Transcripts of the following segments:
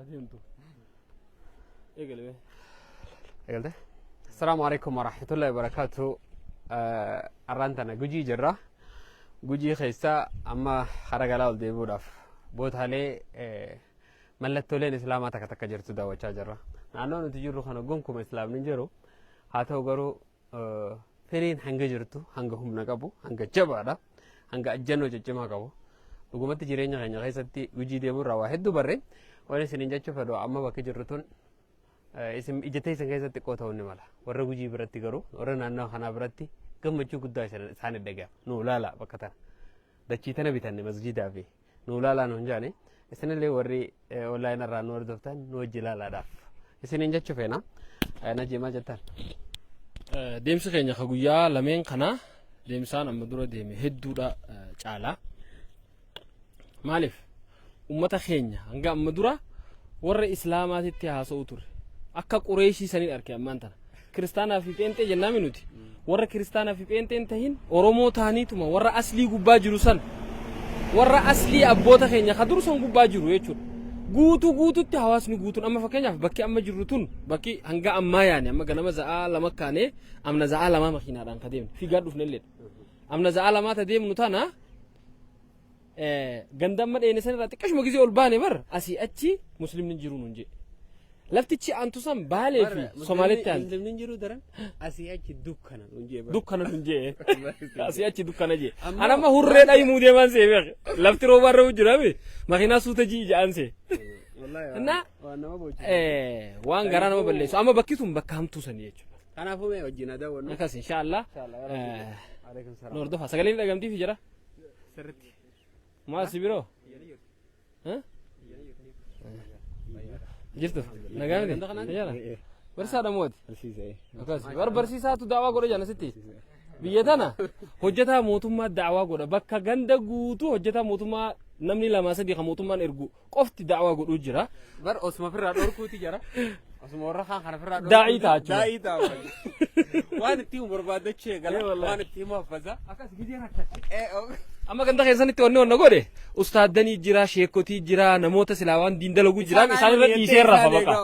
أدينتو إيقل السلام عليكم ورحمة الله وبركاته. أرانتنا جوجي جرا جوجي خيسا أما خرج على ولدي بوداف بود هالي ملتولين إسلام أتاك جرتو دا وجاجرا أنا نتجرو خنا قومكم إسلام نجرو هاتو قرو فين هنگ جرتو هنگ هم نقابو هنگ جبارا هنگ أجنو ججما قابو وقومت جيرين غني خيساتي جوجي ديبو رواحد دو بري وانا سنين جاتشو فدو أما باكي جرتون اسم إجتاي سنجازة تقوته ونمالا ورا جوجي براتي كرو ورا نانا خنا براتي كم بتشو كدا سان الدجا نو لا بكتر دشيتنا بيتنا مسجد أبي نو لا نونجاني السنة اللي وري ولا أنا رانور دفتان نو جلا لا داف السنة جاتشو فينا أنا جيما جتان ديمس خينيا خجويا لمن خنا ديمسان أمدورة ديمي هدورة تعالى مالف أمتا خينيا عنك أمدورة ورا إسلامات التهاس أوتر أكا قريشي سنين أركي أمانتنا كريستانا في بينتي جنامي نوتي ورا كريستانا في بينتي انتهين أورومو تانيتما ورا أصلي قبا جروسان ورا أصلي أبوتا خينيا خدروسان قبا جرو يچور guutu ti hawaasni guutuun amma fakkeenyaaf bakki amma jirru tun bakki hanga ammaa yaani amma ganama za'aa lama kaane amna za'aa lama makiinaadhaan ka deemnu fiigaa dhufnellee amna za'aa lama ta deemnu tana gandamma dheene sanirraa xiqqashuma gisee ol baane bar asii achi muslimni jiru nun jee laftichi antusan baalee fi somaalitti aan muslimni jiru daran asii achi dukkana nun jee asii achi dukkana jee anamma hurree dhayimuu deeman see beek lafti roobarra jiraame makiinaa suuta jii ja'anse na waan garaa nama balleessu amma bakki tun bakka hamtuu sanii jechuudha kanaafuu mee wajjin aadaa wannu akkas inshaallah noordofa sagaleen dhagamtiif jira sirritti maasi biroo jirtu nagaamte yala barsiisaa dhamooti akkas barsiisaatu daawaa godha jana sitti biyya tana hojjetaa mootummaa daawaa godha bakka ganda guutuu hojjetaa mootummaa namni lama sadii kan mootummaan ergu qofti daawaa godhuu jira bar osuma firraa dhorkuuti jira osuma warra kaan kana firraa daa'ii taachuu waan itti barbaadachee gala waan itti haffaza akkas gidee amma ganda keessanitti onna godhe ustaadanii jira sheekotii jira namoota silaawaan diindalagu jira isaan irra dhiiseerra fa baqa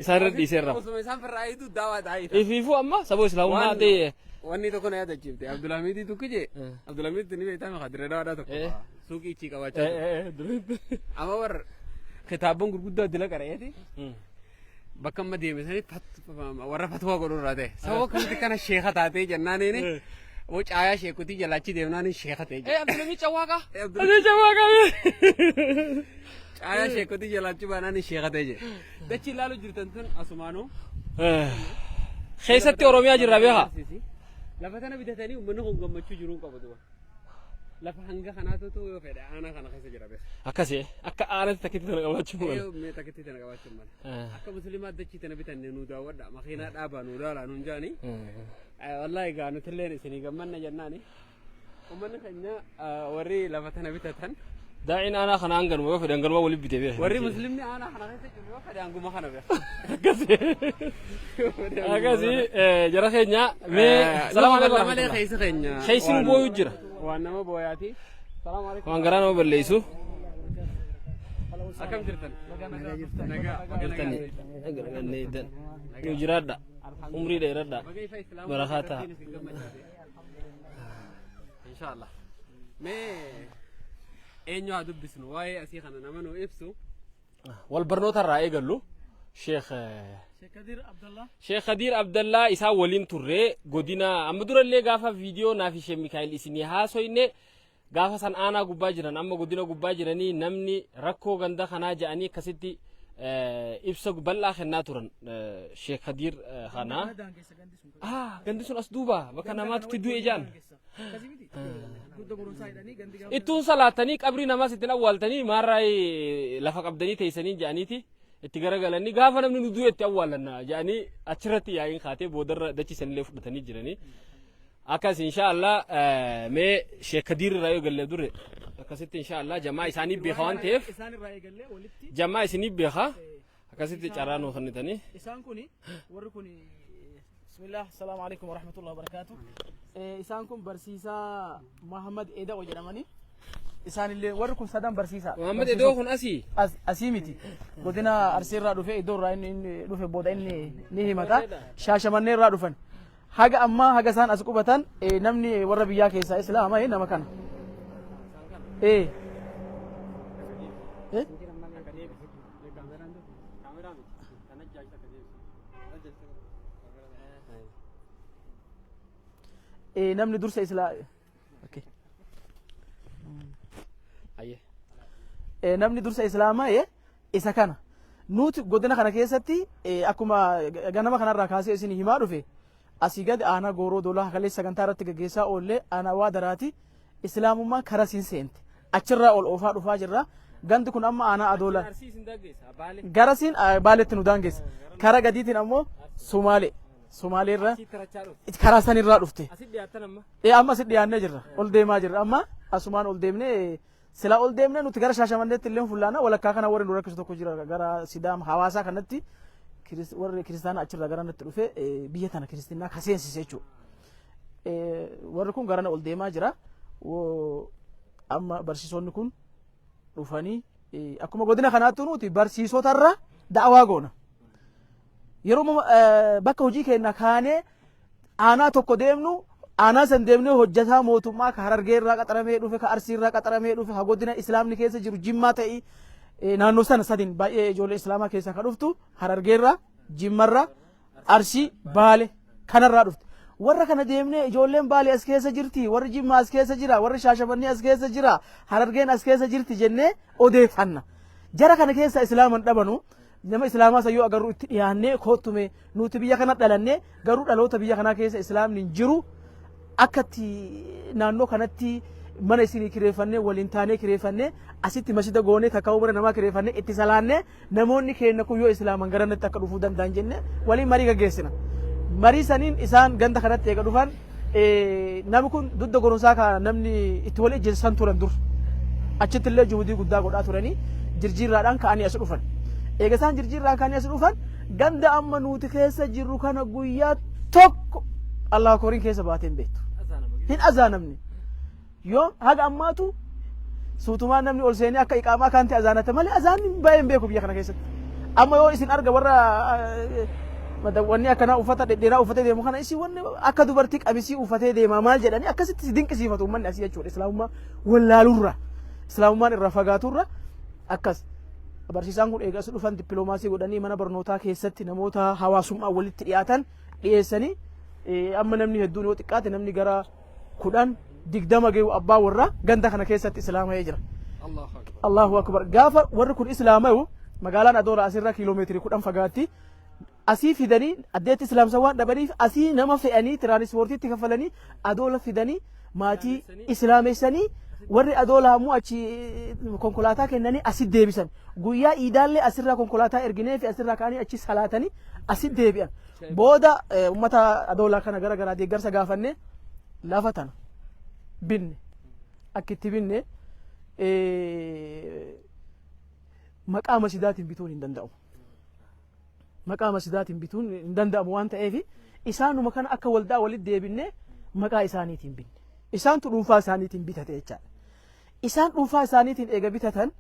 isaan irra dhiiseerra osuma isaan firraayitu daawaa daa'ii ifiifu amma saboo silaawummaa ta'e wanni tokko na yaadachiifte Abdulhamid tokko je Abdulhamid ni beekama khadira daawaa tokko suuqii ichi qabaachaa amma war kitaabon gurguddaa dila qareeti bakka amma deemsanii warra fatwa godhurraa ta'e saboo kanatti kana sheekha taatee jennaaniini وجايا شيء كتير جلاتي دهنا شيء خطيج. عبدالمي چواقا. عبدالمي چواقا. جايا شيء كتير جلاتي بنا شيء خطيج. ده چلالو جرتنتون أسمانو. خيسة أوروميا جرابيها. لفتنا بدهتني ومنه هم قام مشوا جرون كابدوا. لفهنگا خناتو تو يفيد أنا خنا خيسة جرابيه. أكاسي أكا أنا تكتي تنا كاباتشون. أيوة مي تكتي تنا كاباتشون. أكا مسلمات ده چيتنا بيتنا نودا ودا مخينا أبا نودا لا نونجاني. والله قانو تلين سني قمنا جناني ومن خلنا وري لفتنا بيتتن داعين أنا خنا عنقن ويفيد عنقن ما ولي بيتبيه وري مسلمني أنا خنا خيسة جرابيه وفيد عنقو ما خنا بيه. أكاسي جرا خينيا مي سلام عليكم. ما لي خيسة خينيا. خيسين بوي جرا. وانا ما بوياتي. سلام عليكم. وانقرانو بالليسو. أكم جرتن. جرتني. جرتني. نجرada. عمري ده ردا. بركاتها. إن شاء الله. ما إني أدب بسنو واي أسيخنا نمنو إبسو. والبرنوت الرأي قالوا شيخ خدير عبد الله إسا ولين توري قدنا أمدور اللي غافا فيديو نافي شيخ ميكائيل إسيني هاسو إني غافا سان أنا قباجران أما قدنا قباجراني نمني ركو غندا خنا جاني كسيتي إبسو بلا خنا تورن شيخ خدير خنا غندسون أسدوبا بكنا ما تدو إجان إتون صلاتني قبري نماز إتنا أولتني ماراي لفق أبدني تيسني جانيتي اتجارة قالني غافنا من ندوء تأولنا يعني أشرتي يعني خاطر بودر دتشي سنلف بتني جراني أكاس إن شاء الله ما شيء كدير رأيه قال له دور أكاسيت إن شاء الله جماعة إساني بيخوان تيف جماعة إساني بيخا أكاسيت جارانو خني تاني إسان كوني وركوني بسم الله السلام عليكم ورحمة الله وبركاته إسانكم برسيسا محمد إيدا وجرماني isaanillee warri kun sadan barsiisa. Muhammad iddoo kun asii. Asii miti. Godina Arsii irraa dhufe iddoo irraa inni dhufe booda inni ni himata. Shaashamannee irraa dhufan. Haga ammaa haga isaan as qubatan namni warra biyyaa keessaa islaama nama kana. Namni dursa namni dursa islaamaa isa kana nuti godina kana keessatti akkuma ganama kanarraa kaasee isin himaa dhufe asii gadi aanaa gooroo doolaa hakalee sagantaa irratti gaggeessaa oollee aanaa waa daraati islaamummaa kara siin seente achirraa ol oofaa dhufaa jirra gandi kun amma aanaa adoola gara siin baaletti nu daangeessa kara gadiitiin ammoo Somaalee irraa karaa sanirraa dhufte amma asit dhiyaannee jirra ol deemaa jirra amma asumaan ol deemnee sila ol deemnee nuti gara Shaashamanneetti illee fullaana walakkaa kana warri nu rakkisu tokko jira gara Sidaama hawaasaa kanatti warri kiristaana achirraa gara natti dhufe biyya tana kiristinnaa kaseensise jechuudha. Warri kun garana ol deemaa jira amma barsiisonni kun dhufanii akkuma godina kanaatti nuti barsiisotarra da'awaa goona. Yeroo bakka hojii keenya kaanee aanaa tokko deemnu aanaa san deemnee hojjetaa mootummaa ka Harargee irraa qaxaramee dhufe ka Arsii irraa qaxaramee dhufe ha godina islaamni keessa jiru Jimmaa ta'ii naannoo sana sadin baay'ee ijoollee islaamaa keessaa ka dhuftu Harargee irraa Jimma irraa Arsii Baale kanarraa dhufte warra kana deemnee ijoolleen Baale as keessa jirti warri Jimmaa as keessa jira warri Shaashamannee as keessa jira Harargeen as keessa jirti jennee odeeffanna jara kana keessa islaaman dhabanu nama islaamaa sayyoo agarru itti dhiyaannee kootume nuti biyya kana dhalannee garuu dhaloota biyya kanaa keessa islaamni hin jiru akkatti naannoo kanatti mana isinii kireeffannee waliin taanee kireeffannee asitti masjida goonee takka umra namaa kireeffannee itti salaannee namoonni keenya kun yoo islaaman garanatti akka dhufuu danda'an jennee waliin marii gaggeessina. Marii saniin isaan ganda kanatti eega dhufan namni kun dudda goromsaa ka namni itti wal ijjeessan turan dur achitti illee juhudii guddaa godhaa turanii jirjiirraadhaan ka'anii as dhufan. Eega isaan jirjiirraa ka'anii as dhufan ganda amma nuti keessa jirru kana guyyaa tokko Allah koriin keessa baateen beektu. Hin azaanamne. Yoo haga ammaatu suutumaan namni ol seenee akka iqaamaa kan ta'e azaanata malee azaanni baay'een beeku biyya kana keessatti. Amma yoo isin arga warra wanni akkanaa uffata dhedheeraa uffatee deemu kana isin wanni akka dubartii qamisii uffatee deema maal jedhanii akkasitti dinqisiifatu uummanni asii jechuudha. Islaamummaa wallaalurra islaamummaan irraa fagaaturra akkas. Barsiisaan kun eegas dhufan dippiloomaasii godhanii mana barnootaa keessatti namoota hawaasummaa walitti dhiyaatan dhiyeessanii amma namni hedduun yoo xiqqaate namni gara 10-20 geewu abbaa warra ganda kana keessatti islaama'ee jira. Allahu akbar. Gaafa warri kun islaama'u magaalaan Adoola asirraa kiiloomeetirii 10 fagaatti asii fidanii addeetti islaamsa waan dhabaniif asii nama fe'anii tiraanispoortiitti kaffalanii Adoola fidanii maatii islaameessanii warri Adoola ammoo achi konkolaataa kennanii asit deebisan. Guyyaa iidaallee asirraa konkolaataa erginee fi asirraa ka'anii achi salaatanii asit deebi'an. Booda ummata Adoola kana gara garaa deeggarsa gaafannee lafa tana binne akkitti binne maqaa masjidaatiin bituun hin danda'amu. Maqaa masjidaatiin bituun hin danda'amu waan ta'eef isaanuma kana akka waldaa walitti deebinne maqaa isaaniitiin binne. Isaantu dhuunfaa isaaniitiin bitate jechaadha. Isaan dhuunfaa isaaniitiin eega bitatan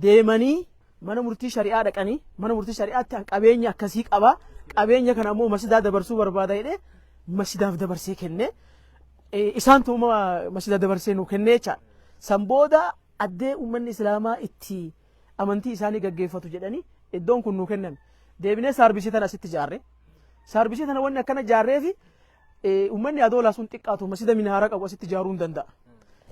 deemanii mana murtii shari'aa dhaqanii mana murtii shari'aatti qabeenya akkasii qaba. Qabeenya kana ammoo masjidaa dabarsuu barbaada jedhee masjidaaf dabarsee kenne. Isaantu masjidaa dabarsee nu kennee jechaadha. San booda addee uummanni islaamaa itti amantii isaanii gaggeeffatu jedhanii iddoon kun nu kenname. Deebinee saarbisii tana asitti ijaarre. Saarbisii tana wanni akkana ijaarreefi uummanni Adoolaa sun xiqqaatu masjida minaara qabu asitti ijaaruu hin danda'a.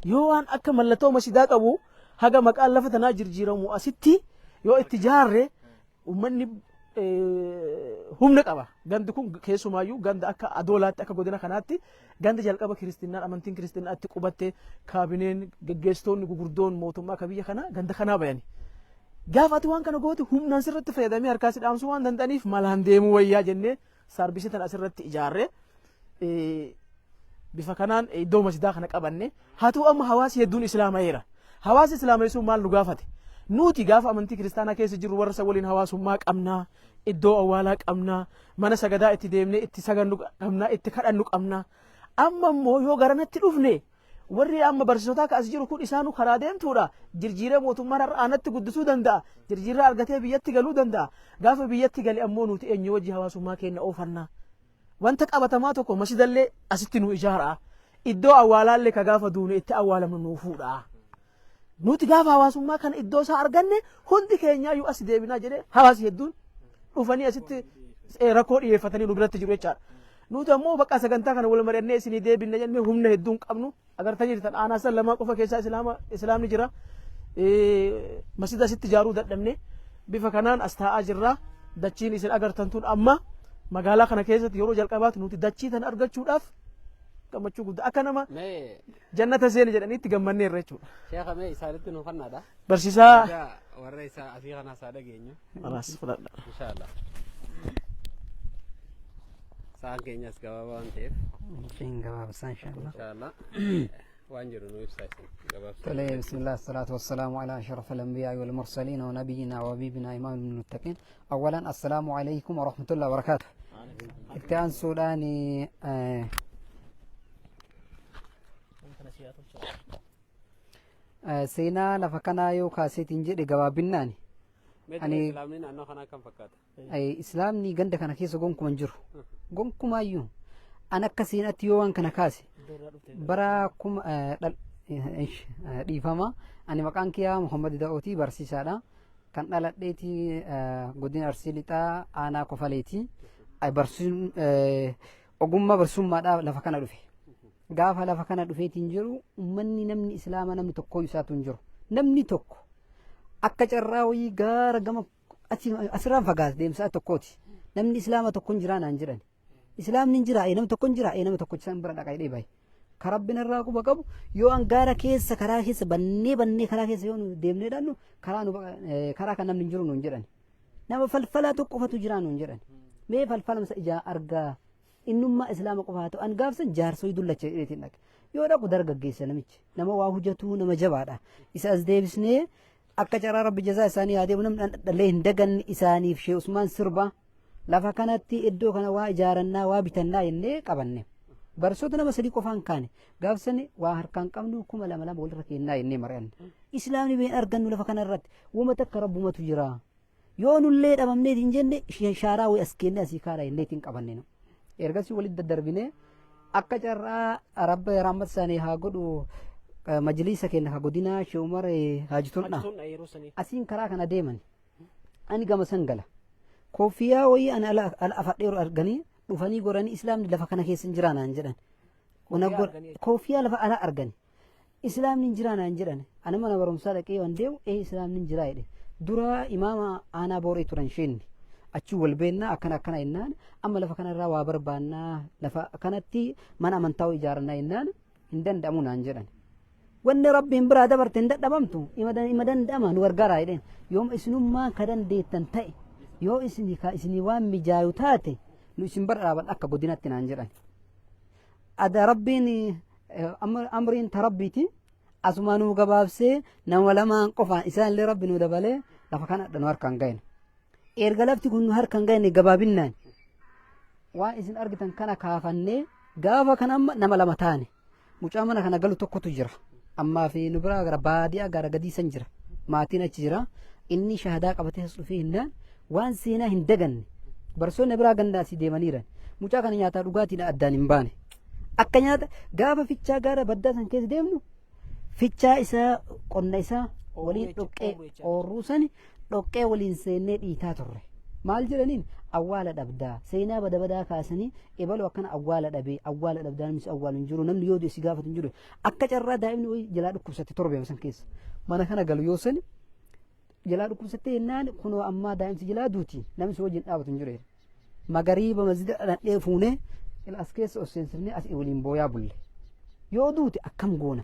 Yoo waan akka mallattoo masjidaa qabu haga maqaan lafa tanaa jijjiiramu asitti yoo itti ijaarre uummanni humna qaba. Gandi kun keessumaayyuu ganda akka Adoolaatti akka godina kanaatti ganda jalqaba kiristinnaan amantiin kiristinnaa itti qubatte kaabineen gaggeessitoonni gugurdoon mootummaa akka biyya kanaa ganda kanaa bayani. Gaafati waan kana goote humnaan sirriitti fayyadamee harkaa si dhaamsuu waan danda'aniif malaan deemuu wayyaa jennee saarbisii tana asirratti ijaarre. Bifa kanaan iddoo masjidaa kana qabanne haa ta'u amma hawaasi hedduun islaamayeera. Hawaasi islaameessuun maal nu gaafate? Nuti gaafa amantii kiristaanaa keessa jirru warra isa waliin hawaasummaa qabnaa, iddoo awwaalaa qabnaa, mana sagadaa itti deemnee itti sagannu qabnaa, itti kadhannu qabnaa. Amma immoo yoo garanatti dhufne warri amma barsiisotaa ka as jiru kun isaanu karaa deemtuudha jirjiiree mootummaan har'a aanatti guddisuu danda'a jirjiirraa argatee biyyatti galuu danda'a gaafa biyyatti gale ammoo nuti eenyu wajji hawaasummaa keenya oofannaa wanta qabatamaa tokko masjidallee asitti nu ijaaraa iddoo awwaalaallee ka gaafa duune itti awwaalamnu nuu fuudhaa nuti gaafa hawaasummaa kana iddoo isaa arganne hundi keenyaayyuu as deebinaa jedhee hawaasi hedduun dhufanii asitti rakkoo dhiyeeffatanii nu biratti jiru jechaadha. Nuti ammoo bakka sagantaa kana wal mari'annee isinii deebinna jennee humna hedduun qabnu agartanii jirtan aanaa san lamaa qofa keessaa islaamni jira masjida asitti ijaaruu dadhabne bifa kanaan as taa'aa jirra dachiin isin agartan tun amma magaalaa kana keessatti yeroo jalqabaatu nuti dachii tan argachuudhaaf gammachuu guddaa akka nama jannata seeni jedhaniitti gammanneerra jechuudha. Sheekha mee isaanitti nu kannaadha. Barsiisaa warra isaa asii kana isaa dhageenyu. Alaas fudhadha. Inshaallah. Saan keenyas gabaabaa waan ta'eef. Shin gabaabsaa inshaallah. Inshaallah. Waan jiru nu ibsaa isin gabaabsaa. Tole bismillah salatu wassalamu ala ashrafil anbiya wal mursalin wa nabiyyina wa habibina imamul muttaqin. Awwalan assalamu alaykum wa rahmatullahi wa barakatuh. Itti aansuudhaani seenaa lafa kanaa yoo kaaseetiin jedhe gabaabinnaani. Ani islaamni naannoo kanaa kan fakkaata. Islaamni ganda kana keessa gonkuman jiru. Gonkumaayyuu an akka seenatti yoo waan kana kaase bara kuma dhiifama ani maqaan kiyyaa Muhammad Da'ooti barsiisaadha. Kan dhaladheeti godina Arsii Lixaa aanaa Kofaleeti. Barsiin ogummaa barsiisummaadhaaf lafa kana dhufe. Gaafa lafa kana dhufeetiin jiru ummanni namni islaama namni tokko isaatu hin jiru. Namni tokko akka carraa wayii gaara gama asirraan fagaate deemsaa tokkooti. Namni islaama tokko hin jiraa naan jedhan. Islaamni hin jiraa nama tokko hin jiraa nama tokko isaan bira dhaqaa baay'ee. Karaa Rabbina irraa quba qabu yoo an gaara keessa karaa keessa bannee karaa keessa yoo nu deemnee dhaannu karaa kan namni hin jiru nuun jedhan. Nama falfalaa tokko qofatu jiraa nuun jedhan. Mee falfalamsa ijaa argaa innummaa islaama qofaa ta'u an gaafsan jaarsolii dullacha jedheetiin dhaqa. Yoo dhaqu dargaggeessa namichi nama waa hojjetu nama jabaadha. Isa as deebisnee akka carraa rabbi jazaa isaanii haa deemu namni dhallee hin daganne isaaniif Shee Usmaan sirba lafa kanatti iddoo kana waa ijaarannaa waa bitannaa jennee qabanne. Barsoota nama sadii qofaan kaane gaafsani waa harkaan qabnu 2,200 walirra kennaa jennee mari'anne. Islaamni been argannu lafa kanarratti wama takka rabbumatu jira. Yoo nullee dhabamnee hin jenne shaaraa way as kennee asii kaadha jennee ittiin qabanne. Ergasii walitti daddarbinee akka carraa rabba rahmat isaanii haa godhu majlisa keenya godina Shee Umar Haajituudha. Asiin karaa kana deeman ani gama san gala. Koofiyaa wayii ani ala afadheeru arganii dhufanii goranii islaamni lafa kana keessa hin jiraanaan jedhan. Koofiyaa lafa ala argani. Islaamni hin jiraanaan jedhan. Ani mana barumsaa dhaqee waan deemu islaamni hin jiraa jedhe. Dura imaama aanaa booree turan sheenni. Achi wal beennaa akkana jennaan amma lafa kanarraa waa barbaannaa lafa kanatti mana amantaa ijaarannaa jennaan hin danda'amu naan jedhan. Wanni rabbiin biraa dabarte hin dadhabamtu ima danda'ama nu gargaaraa jedheen yooma isinummaa ka dandeettan ta'e yoo isinii waan mijaayu taate nu isin bira dhaaban akka godinatti naan jedhan. Ada rabbiin amriin ta rabbiiti asuma nuu gabaabsee nama lamaan qofaan isaanillee rabbi nu dabalee lafa kana nu harkaan ga'en. Erga lafti kun nu harkaan ga'en gabaabinnaan waan isin argitan kana kaafannee gaafa kana amma nama lama taane mucaa mana kana galu tokkotu jira. Ammaa fi nu biraa gara baadiyaa gara gadiisan jira. Maatiin achi jira. Inni shahadaa qabatee as dhufee hinnaan waan seenaa hin daganne. Barsoonni biraa gandaa asii deemaniiran. Mucaa kana nyaataa dhugaatiidha addaan hin baane. Akka nyaata gaafa fichaa gaara baddaa san keessa deemnu fichaa isaa qonna isaa waliin dhoqqee oorruu sani dhoqqee waliin seennee dhiitaa turre. Maal jedhaniin awwaala dhabdaa seenaa badabadaa kaasanii ebaluu akkana awwaala dhabee awwaala dhabdaa namni awwaalu hin jiru namni yoo deessi gaafatu hin jiru akka carraa daa'imni wayii jalaa dhukkubsatte torbeema san keessa mana kana galu yoo sani jalaa dhukkubsatte jennaan kunoo ammaa daa'imsi jalaa duuti namni si wajjin dhaabatu hin jiru magariiba masjida dhadhee fuunee as keessa osseensifnee as waliin booyaa bulle yoo duuti akkam goona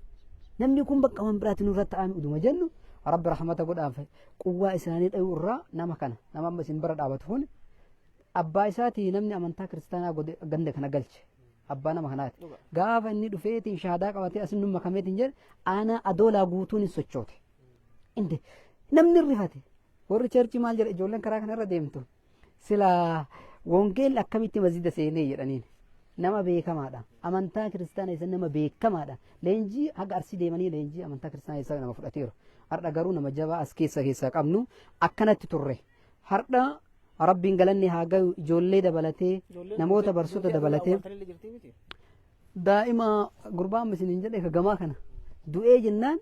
namni kun bakka waan biraatti nurratti ta'ame uduma jennu rabbi rahmata godhaaf quwwaa isaanii dhayuu irraa nama kana nama amma isin bira dhaabatu kun abbaa isaati namni amantaa kiristaanaa ganda kana galche abbaa nama kanaati gaafa inni dhufeetiin shahadaa qabatee asin nu makameetiin jedhe aanaa adoolaa guutuun hin sochoote inde namni rifate warri cherchi maal jedhe ijoolleen karaa kanarra deemtu sila wongeel akkamitti masjida seenee jedhaniin nama beekamaadha. Amantaa kiristaanaa isa nama beekamaadha. Leenjii haga arsii deemanii leenjii amantaa kiristaanaa isaa nama fudhateera. Har'a garuu nama jabaa as keessaa qabnu akkanatti turre. Har'a rabbiin galanni haa gahu ijoollee dabalatee namoota barsoota dabalatee daa'ima gurbaan isiniin jedhe ka gamaa kana du'ee jennaan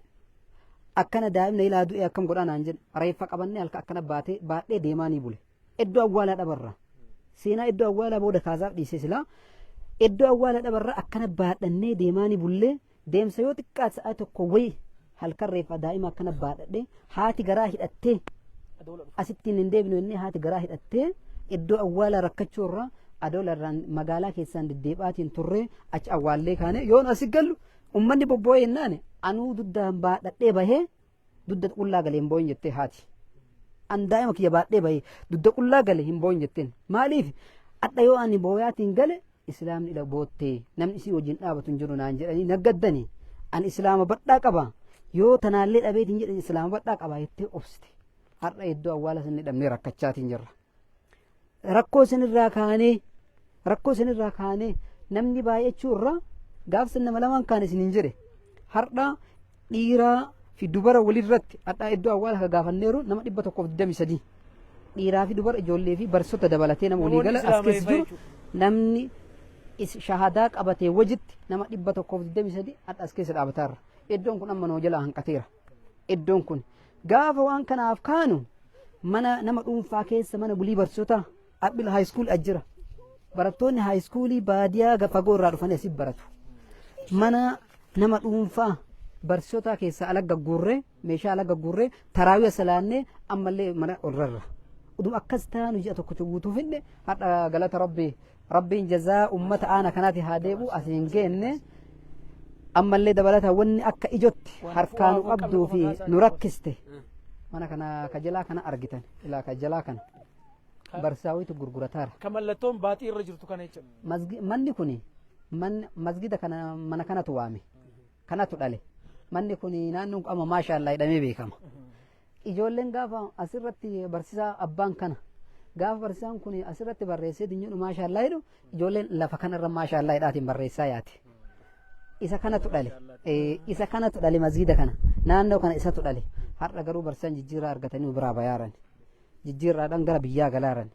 akkana daa'imna ilaa du'ee akkam godhaa naan jedhe reeffa qabannee halka akkana baadhee deemaa ni bule. Iddoo awwaalaa dhabarra. Seenaa iddoo awwaalaa booda kaasaaf dhiisee silaa iddoo awwaalaa dhabarra akkana baadhannee deemaa ni bullee deemsa yoo xiqqaat sa'a tokko wayi halkan reeffa daa'ima akkana baadhadhee haati garaa hidhattee asittiin hin deebinu inni haati garaa hidhattee iddoo awwaalaa rakkachuu irraa adoolarraan magaalaa keessaan deddeebaatiin turree achi awwaallee kaane yoon asi gallu ummanni bobboo'ee jennaane anuu duddaan baadhadhee bahee dudda qullaa galee hin boo'in jettee haati. An daa'ima kiyya baadhee bahee dudda qullaa galee hin boo'in jetteen maaliif adha yoo ani booyaatiin gale islaamni ila boottee namni isii wajjin dhaabatu hin jiru naan jedhanii naggaddanii an islaama badhaa qaba yoo tanaallee dhabeetiin jedhan islaama badhaa qaba jettee obsite. Har'a iddoo awwaala isin dhabnee rakkachaatiin jirra. Rakkoo isinirraa kaanee namni baay'achuu irraa gaafsa nama lamaan kaan isin hin jedhe har'a dhiiraa fi dubara walirratti har'a iddoo awwaala ka gaafanneeru nama 123 dhiiraa fi dubara ijoollee fi barsoota dabalatee nama waliigala as keessa jiru namni shahadaa qabatee wajitti nama 123 har'a as keessa dhaabataarra. Iddoon kun amma noo jalaa hanqateera. Iddoon kun gaafa waan kanaaf kaanu mana nama dhuunfaa keessa mana bulii barsoota Abbil High School ajjira. Barattoonni High Schoolii baadiyaa fagoo irraa dhufanii asii baratu. Mana nama dhuunfaa barsoota keessa ala gagguurree meeshaa ala gagguurree taraawiya salaannee ammallee mana olrarra. Uduma akkas taanu ji'a tokko guutuuf inni hadha galata rabbiin jazaa ummata aana kanaati haa deebu asiin geenne ammallee dabalata wanni akka ijotti harkaanu qabduu fi nu rakkiste mana kana kajalaa kana argitan ilaa kajalaa kana barsaawitu gurgurataara. Kamallattoon baaxii irra jirtu kana jechuudha. Manni kuni masgida kana mana kanatu waame kanatu dhale manni kuni naannoon amma maashaallah hidhamee beekama. Ijoolleen gaafa asirratti barsiisaa abbaan kana gaafa barsiisaan kuni asirratti barreessee dinyoodhu maashaallah hidhu ijoolleen lafa kanarra maashaallah hidhaatiin barreessaa yaate. Isa kanatu dhale masgida kana naannoo kana isatu dhale har'a garuu barsiisaan jijjiirraa argatanii biraa bayaaran jijjiirraadhaan gara biyyaa galaaran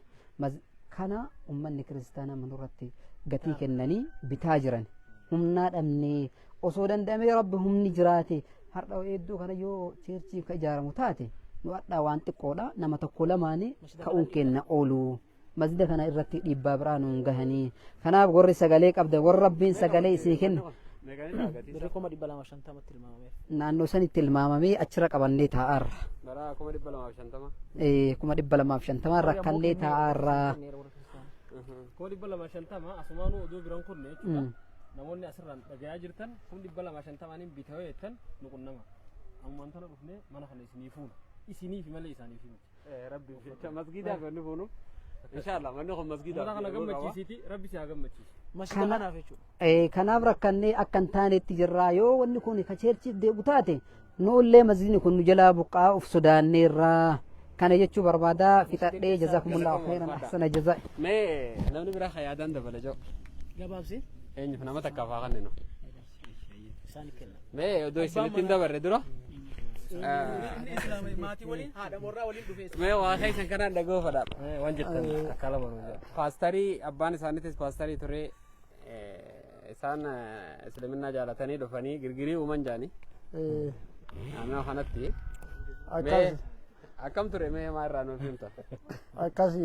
kana ummanni kiristaanaa manurratti gatii kennanii bitaa jiran humnaa dhabnee osoo danda'amee rabbi humni jiraate har'a hedduu kana yoo cheerchiif ka ijaaramu taate nu hadhaa waan xiqqoodha nama tokko lamaanii ka'uun kenna oolu masgida kana irratti dhiibbaa biraa nuun gahanii kanaaf warri sagalee qabda warri rabbiin sagalee isii kenna. Naannoo sanitti ilmaamamee achirra qabannee taa'aarra. Bara 250. 250 rakkannee taa'aarra. 250 asumaanuu oduu biraan kunne jechuudha. Namoonni asirraan dhagayaa jirtan 250 bitawee jettan nu qunnama. Ammaan tana dhufnee mana kana isinii fuuna. Isiniif malee isaaniif miti. Rabbi jecha masgidaa kan nu fuunu. Inshallah manni kun masgidaa. Mana kana gammachiisiiti rabbi si haa gammachiisi. Kanaaf jechuudha. Kanaaf rakkannee akka hin taanetti jirraa yoo wanni kun ka cheerchiif deebu taate nuullee masjidni kun nu jalaa buqqaa uf sodaanneerraa kana jechuu barbaadaa fixadhee jazakumullahu khairan ahsana jazaa. Mee namni biraa hayaadaan dabala joo. Gabaabsi. Eenyuuf nama takkaaf haa kanneen. Mee odoo isinitti hin dabarre dura. Mee waa keessan kanaan dhagoo fadha. Waan jettan akkala baruu. Paastarii abbaan isaaniitis paastarii ture isaan islaaminaa jaalatanii dhufanii girgirii uuman jaanii. Naannoo kanatti. Akkam ture mee maa irraa nuuf himta? Akkas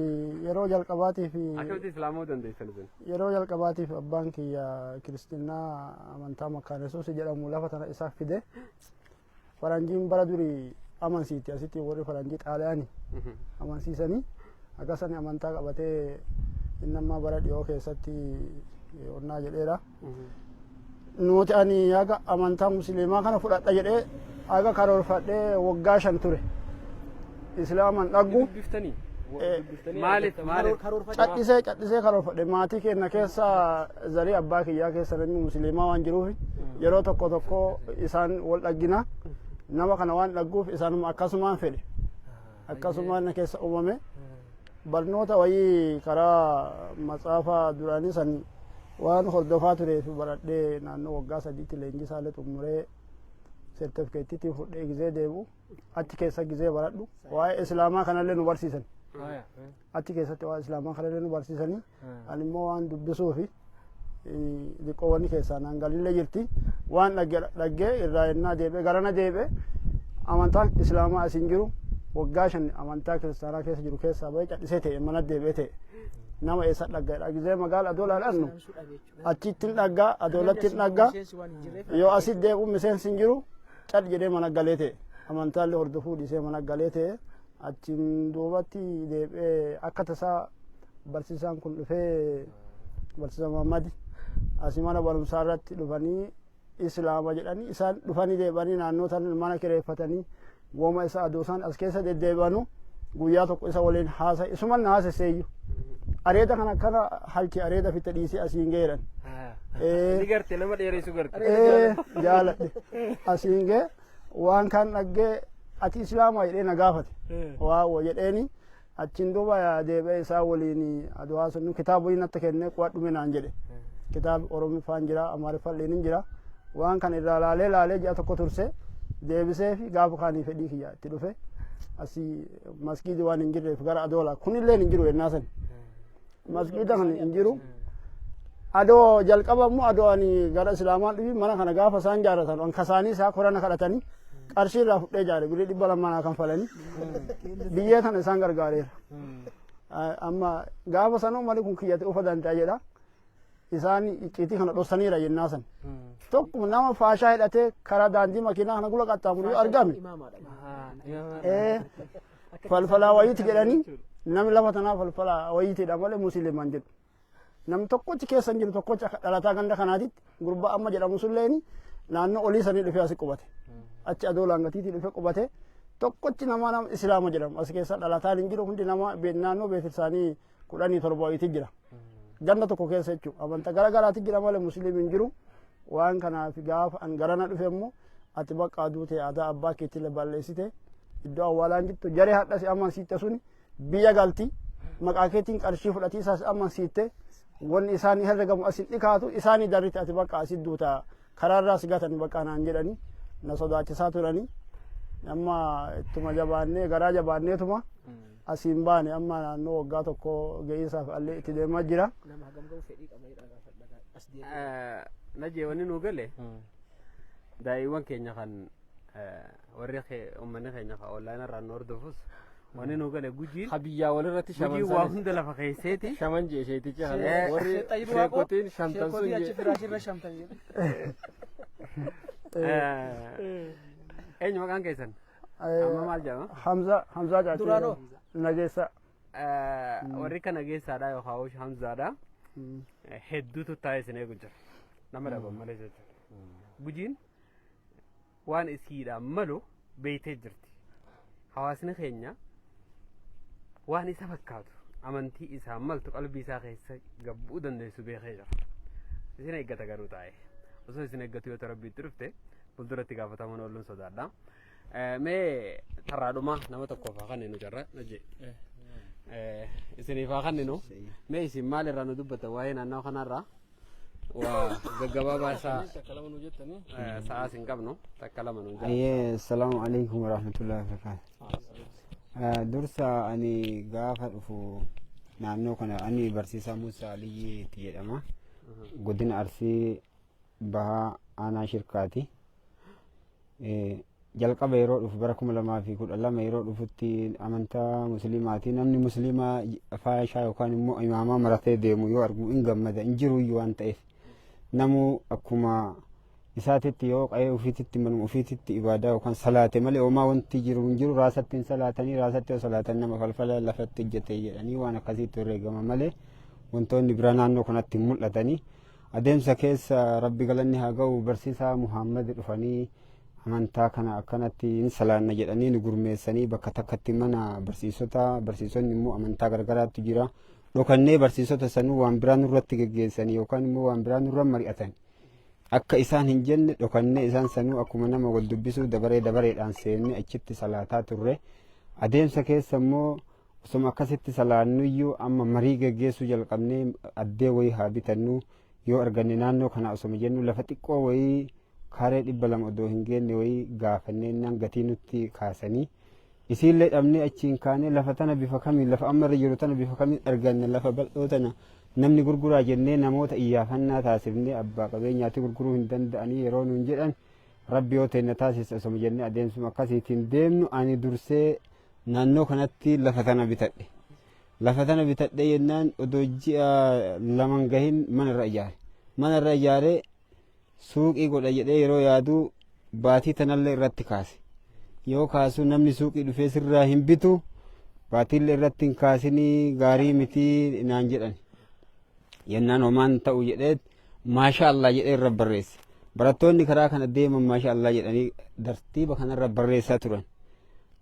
yeroo jalqabaatiif akkamitti islaamuu dandeessan isin? Yeroo jalqabaatiif abbaan kiyya kiristinnaa amantaa Makkaan Yesuus jedhamu lafa tana isaaf fide. Faranjiin bara durii amansiiti asitti warri faranjii xaaliyaanii amansiisanii akkasani amantaa qabatee innammaa bara dhiyoo keessatti onnaa jedheera. Nuti ani haga amantaa musliimaa kana fudhadha jedhee haga karoorfadhee waggaa 5 ture. Islaaman dhaggu maaliif cadhisee karoorfadhe maatii keenya keessa zarii abbaa kiyyaa keessa namni musliimaa waan jiruuf yeroo tokko isaan wal dhaggina. Nama kana waan dhagguuf isaanuma akkasumaan fedhe akkasumaan keessa uumame barnoota wayii karaa matsaafaa duraanii san waan hordofaa tureef baradhee naannoo waggaa sadiitti leenjii isaallee xumuree sertifikeettiitiin fudhee gizee deebi'u achi keessa gizee baradhu waa'ee islaamaa kanallee nu barsiisan. Achi keessatti waa'ee islaamaa kanallee nu barsiisanii ani immoo waan dubbisuu fi liqoowwan keessaa naan galillee jirti waan dhaggee irraa yennaa deebi'e garana deebi'e amantaan islaamaa asin jiru waggaa 5 amantaa kiristaanaa keessa jiru keessaa bahee cadhisee ta'e mana deebi'ee ta'e nama eessa dhaggaadha gizee magaala adoolaadhaan nu achittiin dhaggaa adoolattiin dhaggaa yoo asit deebi'u miseensi hin jiru cad jedhee mana galee ta'e amantaallee hordofuu dhiisee mana galee ta'e achiin duubatti deebi'ee akka tasaa barsiisaan kun dhufee barsiisa Muhammadi asii mana barumsaa irratti dhufanii islaama jedhanii isaan dhufanii deebanii naannoo tan mana kireeffatanii gooma isa adoosaan as keessa deddeebanu guyyaa tokko isa waliin haasa'e isuman na haasesseeyyu areeda kana akkana halchi areeda fitte dhiisee asiin geeran ni garte nama dheeressu garte jaaladhe asiin gee waan kan dhaggee ati islaama jedhee na gaafate waawo jedheeni achiin duuba deebi'ee isaa waliin aduu sun kitaaba natti kennee qo'adhume naan jedhe kitaaba oromiffaan jira amaariffaallee ni jira waan kan irraa laalee ji'a tokko turse deebisee fi gaafa kaanii fedhii kiyya itti dhufe asii masgiidi waan hin jirreef gara adoola kunillee hin jiru yennaa san masgiida kan hin jiru adoo jalqaba immoo adoo ani gara islaamaan dhufi mana kana gaafa isaan jaaratan an kasaanii isaa korana kadhatanii qarshii irraa fudhee jaare birii 200 kan falanii biyyee kana isaan gargaareera amma gaafa sanuu mali kun kiyyate ufa danda'a jedha isaan icciitii kana dhossaniira yennaa san tokko nama faashaa hidhatee karaa daandii makiinaa kana gula qaxxaamuru yoo argame falfalaa wayiiti jedhanii namni lafa tanaa falfalaa wayiitiidha malee musliiman jedhu namni tokkochi keessa hin jiru tokkochi akka dhalataa ganda kanaatitti gurbaa amma jedhamu sulleeni naannoo olii sanii dhufee asi qubate achi adoolaan gatiitii dhufee qubate tokkochi nama islaama jedhamu as keessa dhalataan hin jiru hundi nama naannoo beetil isaanii 17 wayiiti jira ganda tokko keessa jechuudha amantaa garaagaraatti jira malee musliim hin jiru waan kanaaf gaafa an garana dhufe immoo ati bakka aduu ta'e aadaa abbaa keetti balleessite iddoo awwaalaan jirtu jaree hadhasi amansiitte suni biyya galti maqaa keetiin qarshii fudhatii isaas amansiitte wanni isaanii herregamu asin dhikaatu isaanii darrite ati bakka asit duuta karaarraa sigatan bakka naan jedhanii na sodaachisaa turanii amma ittuma jabaannee garaa jabaanneetuma asiin baane amma naannoo waggaa tokko geessaaf allee itti deemaa jira. Najee wanni nu gale daa'imman keenya kan warri uummanni keenya kan online irraa nu hordofus wanni nu gale gujiin habiyyaa walirratti shaman gujii waa hunda lafa keesseeti shaman jeesheetichi warri sheekotiin shamtan sun eenyu maqaan keessan amma maal jedhama Hamzaa Caacii Nageessa warri kana geessaadha yookaan Hamzaadha hedduutu taa'ee isin eegu jira nama dhaban malee jechuudha gujiin waan isiidhaan malu beeytee jirti hawaasni keenya waan isa fakkaatu amantii isaa maltu qalbii isaa keessa gabbuu dandeessu beekee jira isin eeggata garuu taa'e osoo isin eeggatu yoo rabbiitti dhufte fuulduratti gaafataman ooluun sodaadha mee tarraadhuma nama tokkoof haa kanninu jarra najee isiniif haa kanninu mee isin maal irraa nu dubbatan waa'ee naannoo kanarraa waa gaggabaabaa isaa sa'aa isin qabnu takka lama nu jira. Assalamu alaikum warahmatullahi wabarakatuh. Dursa ani gaafa dhufu naannoo kana ani barsiisaa Musaa Aliyyiiti jedhama. Godina Arsii Bahaa Aanaa Shirkaati. Jalqaba yeroo dhufu bara 2012 yeroo dhufutti amantaa musliimaati namni musliimaa faashaa yookaan immoo imaamaa maratee deemu yoo argu in gammada in jiru waan ta'eef namu akkuma isaatitti yoo qa'ee ufiititti manuma ufiititti ibaadaa yookaan salaate malee homaa wanti jiru hin jiru raasattiin salaatanii raasatti yoo salaatan nama falfala lafatti ejjete jedhanii waan akkasiitti herreegama malee wantoonni bira naannoo kanatti mul'atanii adeemsa keessa rabbi galanni haa ga'u barsiisaa Muhammad dhufanii amantaa kana akkanatti hin salaanna jedhanii nu gurmeessanii bakka takkatti mana barsiisonni immoo amantaa gargaraatti jira dhokannee barsiisota sanuu waan biraa nurratti geggeessanii yookaan immoo waan biraa nurra mari'atan akka isaan hin jenne dhokannee isaan sanuu akkuma nama wal dubbisuu dabareedhaan seenne achitti salaataa turre adeemsa keessa immoo osoma akkasitti salaannuyyuu amma marii geggeessuu jalqabnee addee wayii haa bitannu yoo arganne naannoo kana osoma jennu lafa xiqqoo wayii kaaree 200 odoo hin geenne wayii gaafannee nan gatii nutti kaasanii isiillee dhabnee achiin kaanee lafa tana bifa kamiin lafa amma irra jiru tana bifa kamiin arganne lafa bal'oo tana namni gurguraa jennee namoota iyyaafannaa taasifnee abbaa qabeenyaatti gurguruu hin danda'anii yeroo nuun jedhan rabbi yoo ta'e taasisa osoma jennee adeemsuma akkasiitiin deemnu ani dursee naannoo kanatti lafa tana bitadhe. Lafa tana bitadhe jennaan odoo ji'a laman gahin mana irra ijaare suuqii godha jedhee yeroo yaadu baatii tanallee irratti kaase. Yoo kaasu namni suuqii dhufee sirraa hin bitu baatiillee irratti hin kaasinii gaarii mitii naan jedhan. Yennaan homaan ta'u jedhee maasha Allah jedhee irra barreesse. Barattoonni karaa kana deeman maasha Allah jedhanii tartiiba kanarra barreessaa turan.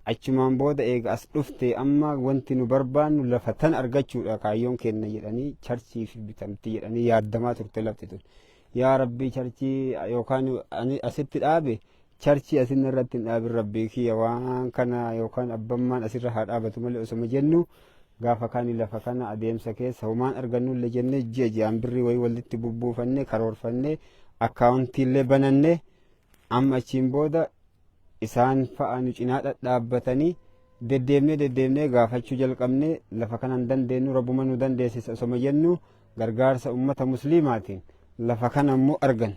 Achumaan booda eega as dhufte amma wanti nu barbaannu lafa tan argachuudha kaayyoon kenna jedhanii charchiif bitamti jedhanii yaaddamaa turte lafti tun. Yaa rabbii charchii yookaan asitti dhaabe charchii asin irratti hin dhaabin rabbii kiyya waan kana yookaan abbammaan asirra haa dhaabatu malee osoma jennu gaafa kaani lafa kana adeemsa keessa homaan argannullee jennee ji'a ji'aan birrii wayii walitti bubbuufannee karoorfannee akkaawuntiillee banannee amma achiin booda isaan fa'a nu cinaa dhadhaabbatanii deddeemnee gaafachuu jalqabnee lafa kanan dandeenyu rabbuma nu dandeessisa osoma jennu gargaarsa ummata musliimaatiin lafa kana immoo argan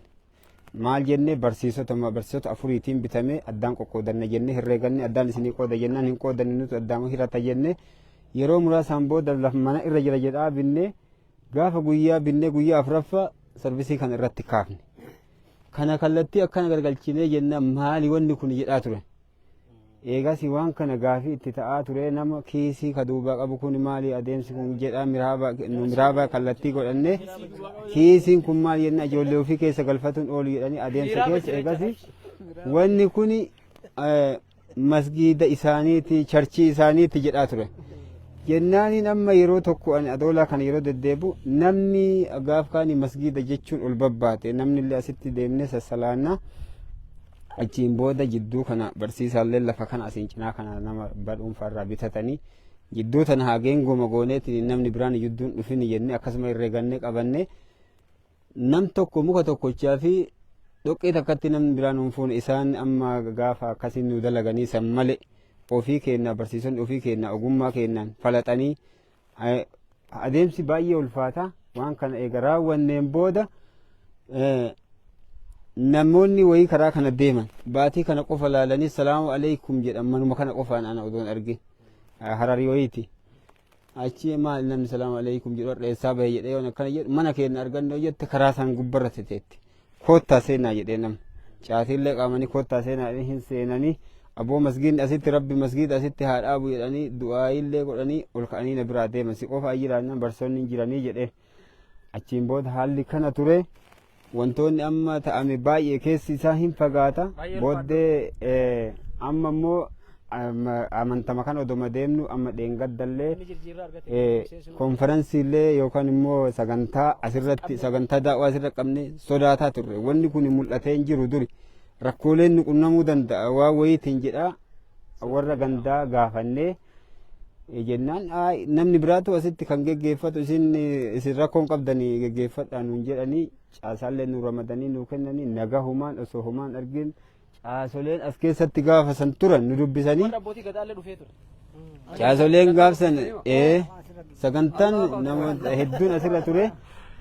maal jennee barsiisota afuriitiin bitamee addaan qoqqoodanna jennee herreeganne addaan isinii qooda jennaan hin qoodanne nuti addaan hirata jennee yeroo muraasaan booda lafa mana irra jira jedhaa binnee gaafa guyyaa binnee guyyaa afuraffaa sarvisii kan irratti kaafne. Kana kallattii akkana gargalchinee jenna maali wanni kun jedhaa ture. Eegas waan kana gaafii itti ta'aa ture nama kiisii ka duubaa qabu kun maali adeemsi kun jedhaa miraabaa kallattii godhanne kiisiin kun maali jenna ijoollee ofii keessa galfatuun oolu jedhanii adeemsa keessa eegas wanni kun masgiida isaaniiti charchii isaaniiti jedhaa ture. Jennaaniin amma yeroo tokko ani adoolaa kana yeroo deddeebu namni gaaf kaani masgiida jechuun ol babbaate namni illee asitti deemnee sassalaannaa achiin booda jidduu kana barsiisaallee lafa kana asiin cinaa kana nama badhuunfaarraa bitatanii jidduu tana hageen goma gooneetiin namni biraan jidduun dhufin jennee akkasuma herreegannee qabannee nam tokko muka tokkochaa fi dhoqqee takkatti namni biraan hunfuun isaan amma gaafa akkasiin nu dalaganii san malee ofii kenna barsiisonni ofii kenna ogummaa kennan falaxanii adeemsi baay'ee ulfaata waan kana eega raawwanneen booda namoonni wayii karaa kana deeman baatii kana qofa laalanii salaamu alaikum jedhan manuma kana qofaan ana odoon argin hararii wayiiti achi maal namni salaamu alaikum jedhu dheessaa bahe jedhee yoon akkana jedhu mana kenna argannoo jette karaa san gubbarra teteetti koottaa seenaa jedhee nama caatiillee qaamanii koottaa seenaa hin seenanii aboo masgiidni asitti rabbi masgiida asitti haa dhaabu jedhanii du'aayillee godhanii ol ka'anii na biraa deeman si qofa ayyiraannan barsoonni hin jiranii jedhee achiin booda haalli kana ture wantoonni amma ta'ame baay'ee keessi isaa hin fagaata booddee amma immoo amantama kan odoma deemnu amma dheengaddallee konferansiillee yookaan immoo sagantaa asirratti sagantaa daawwaa asirra qabne sodaataa turre wanni kun mul'atee hin jiru duri rakkooleen nu qunnamuu danda'a waa wayiitiin jedha warra gandaa gaafannee jennaan namni biraatu asitti kan geggeeffatu isin rakkoon qabdanii geggeeffadhaa nuun jedhanii caasaallee nu ramadanii nu kennanii nagaa humaan osoo humaan argin caasoleen as keessatti gaafa san turan nu dubbisanii caasoleen gaafsan sagantaan namoota hedduun asirra ture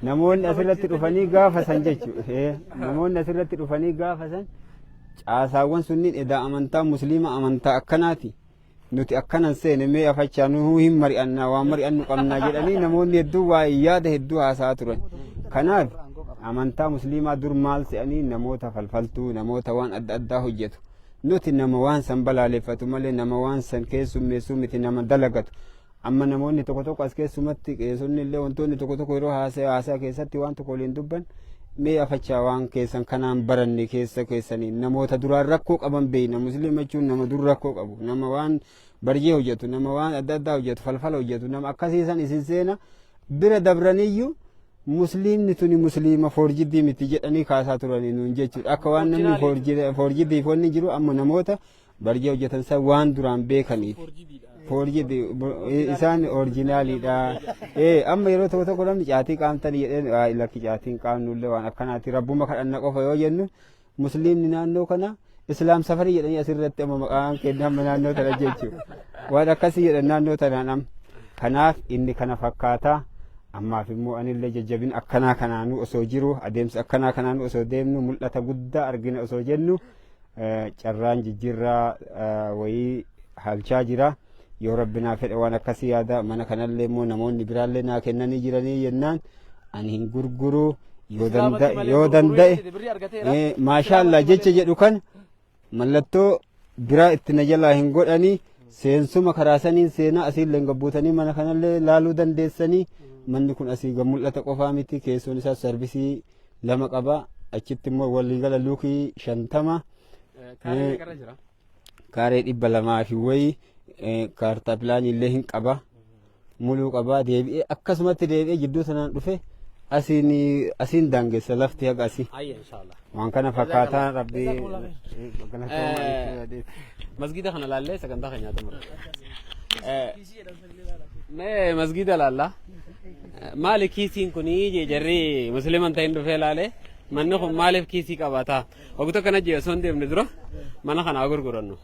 namoonni asirratti dhufanii gaafa san jechuudha namoonni asirratti dhufanii gaafa san caasaawwan sunniin edaa amantaa musliima amantaa akkanaati nuti akkanan seene mee afachaa nu hin mari'annaa waan mari'annu qabnaa jedhanii namoonni hedduu waa yaada hedduu haasaa turan kanaaf amantaa musliimaa dur maal se'anii namoota falfaltuu namoota waan adda addaa hojjetu nuti nama waan san balaaleffatu malee nama waan san keessummeessuu miti nama dalagatu amma namoonni tokko tokko as keessumatti qeessonni illee wantoonni tokko tokko yeroo haasaa keessatti waan tokko waliin dubban mee afachaa waan keessan kanaan baranne keessanii namoota duraan rakkoo qaban beeyna musliima jechuun nama dur rakkoo qabu nama waan barjee hojjetu nama waan adda addaa hojjetu falfala hojjetu nama akkasiisan isin seena bira dabraniyyuu musliimni tuni musliima foorjiddii miti jedhanii kaasaa turanii nuun jechuudha akka waan namni foorjiddiif wanni jiru amma namoota barjaa hojjetan san waan duraan beekaniif foorjii isaan orijinaaliidha. Amma yeroo tokko tokko namni caatii qaamtanii jedheen lakki caatiin qaamnullee waan akkanaati rabbuma kadhanna qofa yoo jennu musliimni naannoo kana islaam safarii jedhanii asirratti amma maqaan kennamu naannoo tana jechuudha. Waan akkasii jedhan naannoo tanaan amma kanaaf inni kana fakkaata. Ammaaf immoo anillee jajjabin akkanaa kanaanuu osoo jiru adeemsa akkanaa kanaanuu osoo deemnu mul'ata guddaa argina osoo jennu carraan jijjiirraa wayii halchaa jira. Yoo rabbinaa fedhe waan akkasii yaada mana kanallee immoo namoonni biraallee naa kennanii jiranii jennaan ani hin gurguru yoo danda'e maashaallah jecha jedhu kan mallattoo biraa itti na jalaa hin godhanii seensuma karaa saniin seenaa asiillee gabbuutanii mana kanallee laaluu dandeessanii. Manni kun asii mul'ata qofaa miti keessoon isaa sarvisii 2 qaba achitti immoo waliigala luukii 50 kaaree 200 fi wayii kaartaa pilaanii illee hin qaba muluu qaba deebi'ee akkasumatti deebi'ee jidduu sanaan dhufe asiin daangessa lafti haga asii waan kana fakkaataa rabbii masgida kana laallee sagantaa kan nyaatamu mee masgida laallaa maali kiisiin kunii jarri musliman ta'in dhufee laale manni kun maaliif kiisii qabaata waggoota kana jee osoo hin deemne dura mana kana haa gurgurannu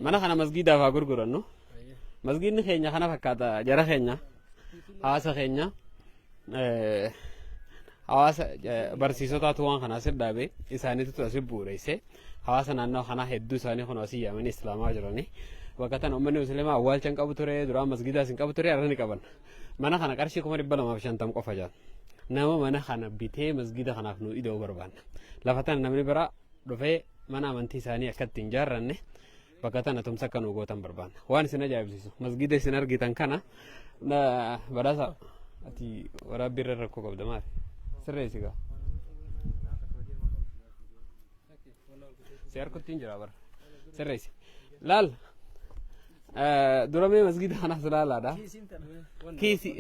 mana kana masgidaaf haa gurgurannu masgidni keenya kana fakkaata jara keenya hawaasa keenya hawaasa barsiisotaatu waan kana asir dhaabe isaaniitu asir bu'uureesse hawaasa naannoo kana hedduu isaanii kun asii yaamanii islaamaa jiranii bakka tan uummanni musliimaa awwaalchan qabu ture duraan masgidaas hin qabu ture arrani qaban mana kana qarshii 250 qofa jaan nama mana kana bitee masgida kanaaf nu ida'uu barbaanna lafa tan namni bira dhufee mana amantii isaanii akka ittiin jaarranne bakka tana tumsa akka nu gootan barbaanna waan isin ajaa'ibsiisu masgida isin argitan kana badhaasa ati waraabbii irra rakkoo qabda maali sirreessi gaa si harkuttiin jira bara sirreessi laal durame masgida kana sulaalaadha kiisi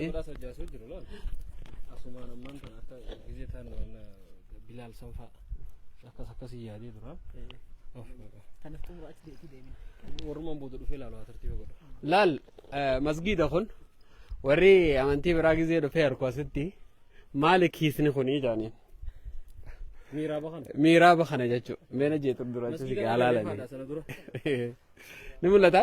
asumaan ammaan tan akka gizeetaan bilaal sanfaa akkasii yaadee dura warrumaan booda dhufee laaluu tartiiba godha laal masgida kun warri amantii biraa gizee dhufee harku asitti maali kiisni kunii jaaniin miiraaba kana jechuudha meena jeetur dura achi alaalanii ni mul'ata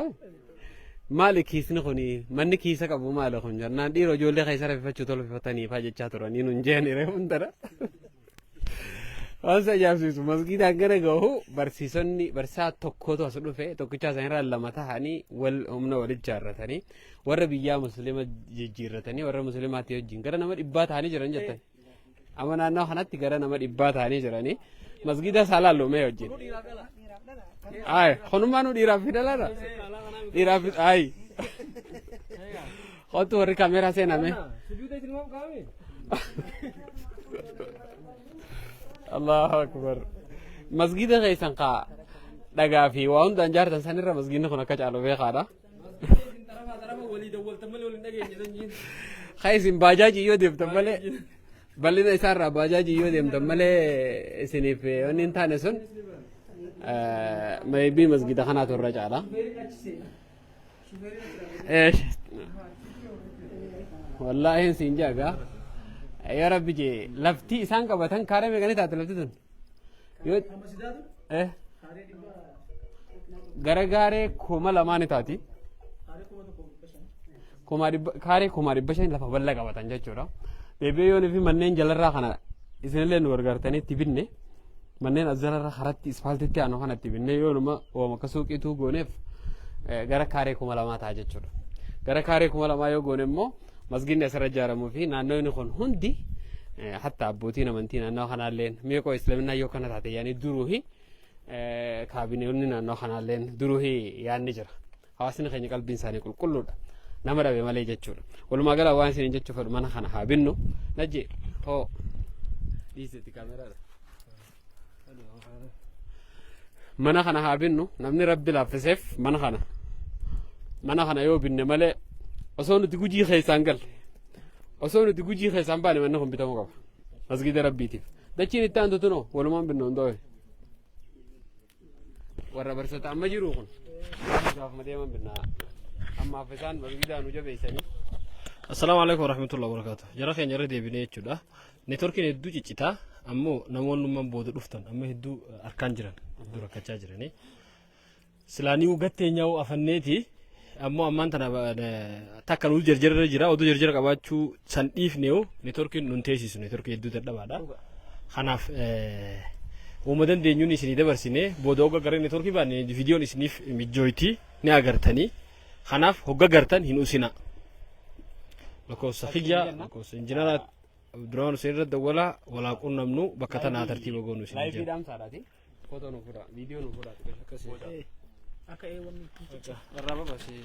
maali kiisni kunii manni kiisa qabu maali kun jennaan dhiiroo ijoollee keessa rafifachuu tolfatanii faa jechaa turanii nun jeenire hundara waan ajaa'ibsiisu masgidaan gara gahu barsiisonni barsiisaa tokkotu as dhufe tokkichaa isaaniirraa 2 tahanii wal humna walitti jaarratanii warra biyyaa musliima jijjiirratanii warra musliimaatti wajjin gara nama 100 tahanii jiran jettan amma naannoo kanatti gara nama 100 tahanii jiranii masgida salaallo mee wajjin ay khonumaa nu dhiiraaf fidalaadha dhiiraaf ay hotu warri kaameeraa seename Allahu akbar masgida keessan kaa dhagaa fi waa hundaan jaartan sanirra masgidni kun akka caalu beekaadha khaysin baajaaji yoo deemtan malee bal'ina isaarraa baajaaji yoo deemtan malee isiniif wanni hin taane sun maybii masgida kanaatu irra caala wallaahi hin siin jaagaa يا ربي جي لفتي إنسان كبتان كاره ميغاني تات لفتي تون يو غرغاري كوما لماني تاتي كاري كوماري بشين لفا بلا كبتان جاچورا بيبي يوني في منين جلرا خنا إسن لين ورغرتني تبيني منين أزرار خرطي إسفالتي تيانو خنا تبيني يونما وما كسوكي تو غونيف غرا كاري كوما لما تاجاچورا غرا كاري كوما لما يو غونيمو مسجدنا سرجارة مفي نانو نخون هندي حتى أبوتينا منتينا نو خنالين ميكو إسلامنا يو كانت هاتي يعني دروهي كابيني وننا نو خنالين دروهي يعني نجرا حواسين خيني قلب إنساني كل ده نمرة بمالي جتشور ولما قال وانسين جتشور فرمان خنا حابينو نجي هو ديستي كاميرا منا خنا حابينو نمني ربي لافسيف منا خنا يو بيني مالي أصلا تقولي خيسان قال أصلا تقولي خيسان بالي منهم بتموقف مسجد ربي تيف ده شيء نتاعنا تنو ولا ما بينهم دوي warra barsoota amma jiru kun gaafuma deeman binnaa ammaaf isaan barbiidaan nu jabeessanii. Assalamu alaikum warahmatullahi wabarakatuh. Jara keenya irra deebinee jechuudha. Neetworkiin hedduu ciccitaa ammoo namoonni booda dhuftan amma hedduu harkaan jiran hedduu rakkachaa jiranii. Silaanii gatteenyaa afanneeti ammoo ammaan tana takka nu jarjarra jira oduu jarjara qabaachuu san dhiifneewu neetworkiin nun teessisu neetworkii hedduu dadhabaadha. Kanaaf uuma dandeenyuun isinii dabarsine booda hogga garee neetworkii baanne viidiyoon isiniif mijjooyti ni agartanii. Kanaaf hogga gartan hin usina. lakkoofsa xiyyaa lakkoofsa injinaraa Abdurrahman Hussein irra dawwala walaa qunnamnu bakka tanaa tartiiba goonu isin Live videoon saadhaati. Footoo nu fudhaa, viidiyoo nu fudhaa. akkasii akka eewwan irraa babasee